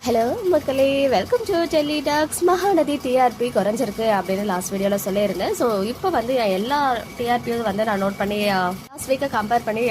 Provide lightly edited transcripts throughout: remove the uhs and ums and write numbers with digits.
Hello மக்களே, welcome to Delhi talks. Mahanadi TRP குறைஞ்சிருக்கு அப்படின்னு லாஸ்ட் வீடியோவில் சொல்லியிருந்தேன். ஸோ இப்போ வந்து எல்லா டிஆர்பியும் வந்து நான் நோட் பண்ணி லாஸ்ட் வீக்கை கம்பேர் பண்ணி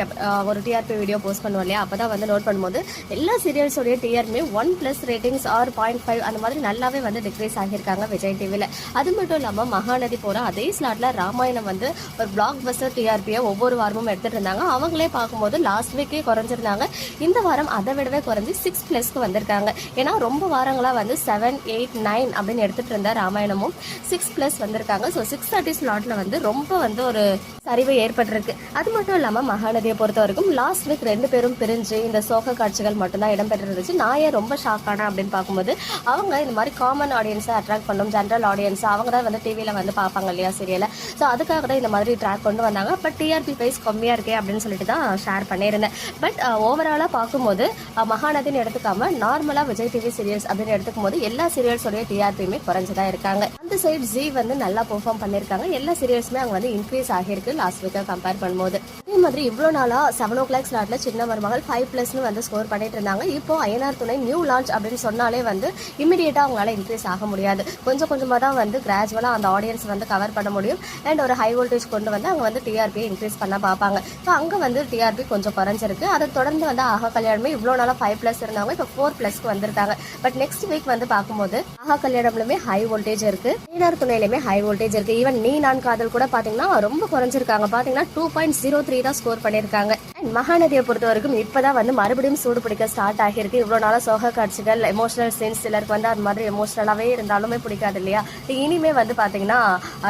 ஒரு டிஆர்பி வீடியோ போஸ்ட் பண்ணுவோம் இல்லையா, அப்போ தான் வந்து நோட் பண்ணும்போது எல்லா சீரியல்ஸோடைய டிஆர்பி 1+ ரேட்டிங்ஸ் ஆர் 0.5 அந்த மாதிரி நல்லாவே வந்து டிக்ரீஸ் ஆகியிருக்காங்க விஜய் டிவியில். அது மட்டும் இல்லாமல் மகாநதி போகிற அதே ஸ்லாட்டில் ராமாயணம் வந்து ஒரு பிளாக் பஸ்டர் டிஆர்பியை ஒவ்வொரு வாரமும் எடுத்துகிட்டு இருந்தாங்க. அவங்களே பார்க்கும்போது லாஸ்ட் வீக்கே குறைஞ்சிருந்தாங்க. இந்த வாரம் அதை விடவே குறைஞ்சி 6+க்கு வந்திருக்காங்க. ஏன்னா ரொம்ப வாரங்களாக வந்து 7, 8, 9 அப்படின்னு எடுத்துகிட்டு இருந்த ராமாயணமும் 6+ வந்திருக்காங்க. ஸோ 6:30 ஸ்லாட்டில் வந்து ரொம்ப வந்து ஒரு சரிவு ஏற்பட்டிருக்கு. அது மட்டும் இல்லாமல் மகாநதியை பொறுத்த வரைக்கும் லாஸ்ட் வீக் 2 பேரும் பிரிஞ்சு இந்த சோக காட்சிகள் மட்டும்தான் இடம்பெற்றிருந்துச்சு. நான் ஏன் ரொம்ப ஷாக் ஆனேன் அப்படின்னு பார்க்கும்போது, அவங்க இந்த மாதிரி காமன் ஆடியன்ஸை அட்ராக்ட் பண்ணும், ஜென்ரல் ஆடியன்ஸ் அவங்க தான் வந்து டிவியில் வந்து பார்ப்பாங்க இல்லையா சீரியலை. ஸோ அதுக்காக தான் இந்த மாதிரி ட்ராக் கொண்டு வந்தாங்க. பட் டிஆர்பி ப்ரைஸ் கம்மியாக இருக்கே அப்படின்னு சொல்லிட்டு தான் ஷேர் பண்ணியிருந்தேன். பட் ஓவராலாக பார்க்கும்போது மகாநதின்னு எடுத்துக்காம நார்மலாக விஜய் டிவி சீரியல்ஸ் அப்படின்னு எடுத்துக்கும் போது எல்லா சீரியல்ஸோடைய டிஆர்பியுமே குறைஞ்சுதான் இருக்காங்க. அந்த சைட் ஜி வந்து நல்லா பெர்ஃபார்ம் பண்ணியிருக்காங்க. எல்லா சீரியல்ஸுமே அவங்க வந்து இன்க்ரீஸ் ஆகியிருக்கு லாஸ்ட் வீக்கை கம்பேர் பண்ணும்போது. அதே மாதிரி இவ்வளோ நாளாக 7 o'clock ஸ்லாட்ல சின்ன மருமகள் 5+னு வந்து ஸ்கோர் பண்ணிட்டு இருந்தாங்க. இப்போ அய்யனார் துணை நியூ லான்ச் அப்படின்னு சொன்னாலே வந்து இமிடியேட்டாக அவங்களால இன்க்ரீஸ் ஆக முடியாது. கொஞ்சம் கொஞ்சமாக தான் வந்து கிராஜுவலாக அந்த ஆடியன்ஸ் வந்து கவர் பண்ண முடியும். அண்ட் ஒரு ஹை வோல்டேஜ் கொண்டு வந்து அவங்க வந்து டிஆர்பியை இன்க்ரீஸ் பண்ண பார்ப்பாங்க. ஸோ அங்கே வந்து டிஆர்பி கொஞ்சம் குறைஞ்சிருக்கு. அதை தொடர்ந்து வந்து ஆஹா கல்யாணமே இவ்வளோ நாளாக 5+ இருந்தவங்க இப்போ 4+க்கு வந்திருக்காங்க. பட் நெக்ஸ்ட் வீக் வந்து பார்க்கும்போது ஆஹா கல்யாணம்லுமே ஹை வோல்டேஜ் இருக்கு, அய்யனார் துணையிலுமே ஹை வோல்டேஜ் இருக்கு. ஈவன் நீ நான் காதல் கூட பார்த்தீங்கன்னா ரொம்ப குறைஞ்சிருக்காங்க. பார்த்தீங்கன்னா 2.03 தான் ஸ்கோர் பண்ணியிருக்காங்க. அண்ட் மகாநதியை பொறுத்த வரைக்கும் இப்போதான் வந்து மறுபடியும் சூடு பிடிக்க ஸ்டார்ட் ஆகியிருக்கு. இவ்வளோ நாளாக சோக காட்சிகள், எமோஷனல் சீன்ஸ் சிலருக்கு வந்து அது மாதிரி எமோஷனலாகவே இருந்தாலுமே பிடிக்காது இல்லையா. இனிமே வந்து பார்த்தீங்கன்னா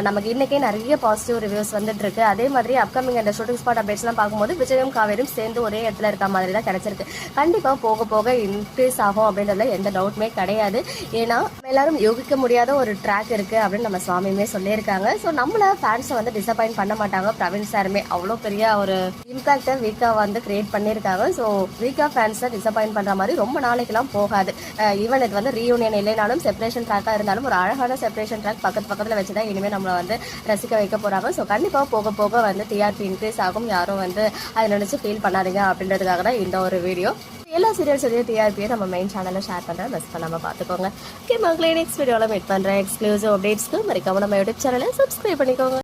நமக்கு இன்னைக்கே நிறைய பாசிட்டிவ் ரிவ்யூஸ் வந்துட்டு இருக்கு. அதே மாதிரி அப்கமிங் அந்த ஷூட்டிங் ஸ்பாட் அப்டேட்ஸ்லாம் பார்க்கும்போது விஜயும் காவேரியும் சேர்ந்து ஒரே இடத்துல இருக்க மாதிரி தான் கிடைச்சிருக்கு. கண்டிப்பாக போக போக இன்க்ரீஸ் ஆகும் அப்படின்றதுல எந்த டவுட்டுமே கிடையாது. ஏன்னா எல்லாரும் யோகிக்க முடியாத ஒரு ட்ராக் இருக்கு அப்படின்னு நம்ம சுவாமியுமே சொல்லியிருக்காங்க. ஸோ நம்மள ஃபேன்ஸை வந்து டிசப்பாயிண்ட் பண்ண மாட்டாங்க. பிரவீன் சாருமே அவ்வளோ பெரிய ஒரு இம்பாக்டை வீக்கா வந்து கிரியேட் பண்ணியிருக்காங்க. ஸோ வீக்கா ஃபேன்ஸை டிசப்பாயிண்ட் பண்ற மாதிரி ரொம்ப நாளைக்கெல்லாம் போகாது. ஈவன் இது வந்து ரீயூனியன் இல்லைனாலும் செப்பரேஷன் ட்ராக்காக இருந்தாலும் ஒரு அழகான செப்பரேஷன் ட்ராக் பக்கத்தில் வச்சு தான் இனிமேல் நம்மளை வந்து ரசிக்க வைக்க போறாங்க. ஸோ கண்டிப்பாக போக போக வந்து டிஆர்பி இன்க்ரீஸ் ஆகும். யாரும் வந்து அதை நினைச்சு ஃபீல் பண்ணாதீங்க அப்படின்றதுக்காக தான் இந்த ஒரு வீடியோ. எல்லா சீரியல்ஸோடைய டிஆர்பியை நம்ம மெயின் சேனலில் ஷேர் பண்ணுறேன், மிஸ் பண்ணாமல் பார்த்துக்கோங்க. ஓகே மக்களே, நெக்ஸ்ட் வீடியோவில் மீட் பண்ணுறேன். எக்ஸ்க்ளூசிவ் அப்டேட்ஸ்க்கு மறக்காம நம்ம யூடியூப் சேனலை சப்ஸ்கிரைப் பண்ணிக்கோங்க.